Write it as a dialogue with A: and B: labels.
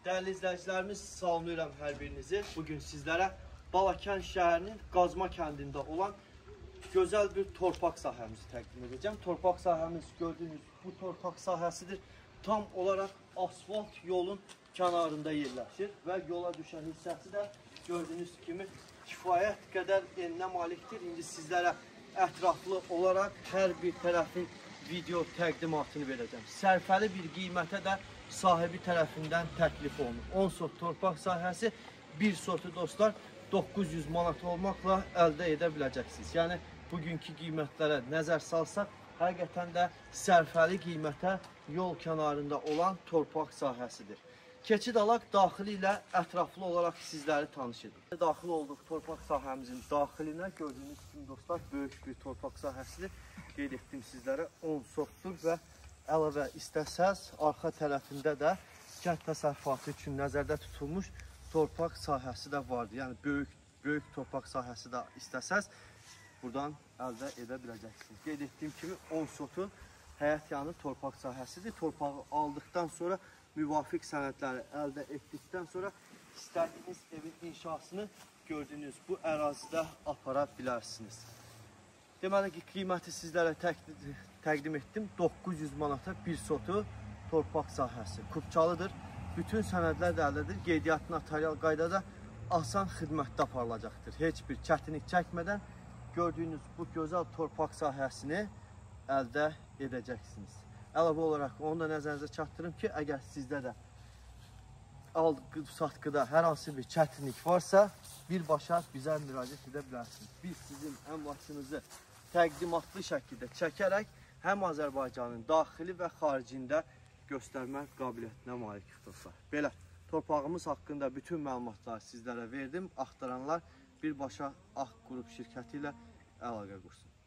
A: Değerli izləyicilərimiz, salamlayıram hər birinizi. Bugün sizlərə Balakən şəhərinin Qazma kəndində olan gözəl bir torpaq sahəmizi təqdim edəcəm. Torpaq sahəmiz gördüyünüz bu torpaq sahəsidir. Tam olaraq asfalt yolun kənarında yerləşir və yola düşən hissəsi də gördüyünüz kimi kifayət qədər enə malikdir. İndi sizlərə ətraflı olaraq hər bir tərəfin video təqdimatını verəcəm. Sərfəli bir qiymətə də sahibi tərəfindən təklif olunur. 10 sot torpaq sahəsi, 1 sotu dostlar 900 manat olmaqla əldə edə biləcəksiniz. Yəni bugünkü qiymətlərə nəzər salsaq, həqiqətən də sərfəli qiymətə yol kənarında olan torpaq sahəsidir. Keçid alaq daxili ilə ətraflı olaraq sizləri tanış edim. Daxil olduq torpaq sahəmizin daxilinə. Gördüyünüz kimi dostlar, böyük bir torpaq sahəsidir. Qeyd etdim sizlərə 10 sotdur və əlavə istəsəz arxa tərəfində də kənd təsərrüfatı üçün nəzərdə tutulmuş torpaq sahəsi də vardır. Yəni böyük torpaq sahəsi də istəsəz buradan əldə edə biləcəksiniz. Qeyd etdiyim kimi 10 sotun həyət yanı torpaq sahəsidir. Torpağı aldıqdan sonra müvafiq sənədləri əldə etdikdən sonra istədiyiniz evin inşasını gördüyünüz bu ərazidə apara bilərsiniz. Deməli ki, qiyməti sizlərə təqdim etdim. 900 manata 1 sotu torpaq sahəsi. Kupçalıdır. Bütün sənədlər də əldedir. Qeydiyyat notarial qaydada asan xidmətdə aparılacaqdır. Heç bir çətinlik çəkmədən gördüyünüz bu gözəl torpaq sahəsini əldə edəcəksiniz. Əlavə olaraq onu da nəzərinizə çatdırım ki, əgər sizdə də alqı-satqıda hər hansı bir çətinlik varsa, birbaşa bizə müraciət edə bilərsiniz. Biz sizin əmlakınızı təqdimatlı şəkildə çəkərək həm Azərbaycanın daxili və xaricində göstərmək qabiliyyətinə malikdir dostlar. Belə, torpağımız haqqında bütün məlumatları sizlərə verdim. Axtaranlar birbaşa Ağ Qrup şirkəti ilə əlaqə qursun.